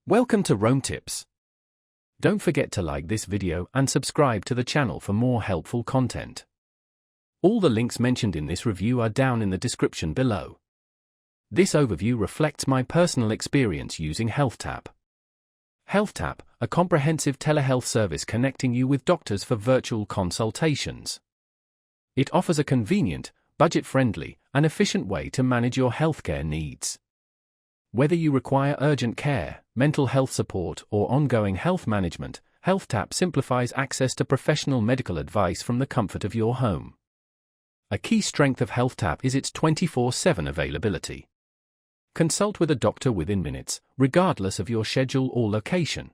Welcome to Rome Tips. Don't forget to like this video and subscribe to the channel for more helpful content. All the links mentioned in this review are down in the description below. This overview reflects my personal experience using HealthTap. HealthTap, a comprehensive telehealth service connecting you with doctors for virtual consultations. It offers a convenient, budget-friendly, and efficient way to manage your healthcare needs. Whether you require urgent care, mental health support, or ongoing health management, HealthTap simplifies access to professional medical advice from the comfort of your home. A key strength of HealthTap is its 24/7 availability. Consult with a doctor within minutes, regardless of your schedule or location.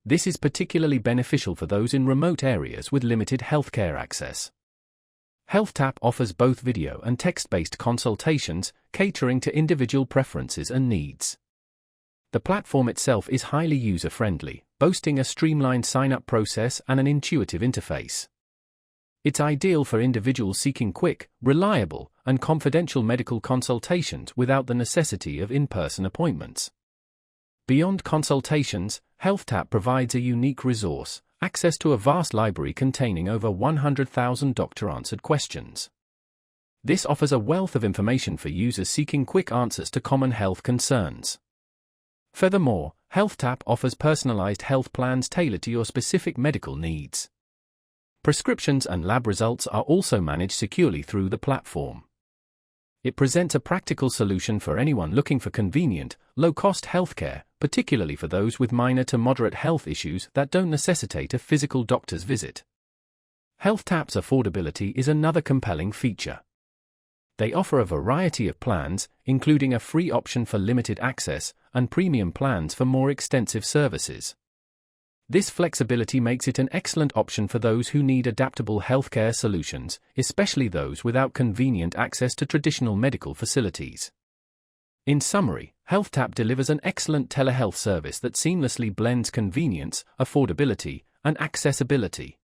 This is particularly beneficial for those in remote areas with limited healthcare access. HealthTap offers both video and text-based consultations, catering to individual preferences and needs. The platform itself is highly user-friendly, boasting a streamlined sign-up process and an intuitive interface. It's ideal for individuals seeking quick, reliable, and confidential medical consultations without the necessity of in-person appointments. Beyond consultations, HealthTap provides a unique resource: access to a vast library containing over 100,000 doctor-answered questions. This offers a wealth of information for users seeking quick answers to common health concerns. Furthermore, HealthTap offers personalized health plans tailored to your specific medical needs. Prescriptions and lab results are also managed securely through the platform. It presents a practical solution for anyone looking for convenient, low-cost healthcare, particularly for those with minor to moderate health issues that don't necessitate a physical doctor's visit. HealthTap's affordability is another compelling feature. They offer a variety of plans, including a free option for limited access and premium plans for more extensive services. This flexibility makes it an excellent option for those who need adaptable healthcare solutions, especially those without convenient access to traditional medical facilities. In summary, HealthTap delivers an excellent telehealth service that seamlessly blends convenience, affordability, and accessibility.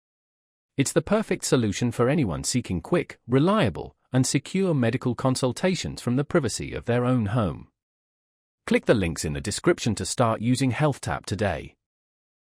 It's the perfect solution for anyone seeking quick, reliable, and secure medical consultations from the privacy of their own home. Click the links in the description to start using HealthTap today.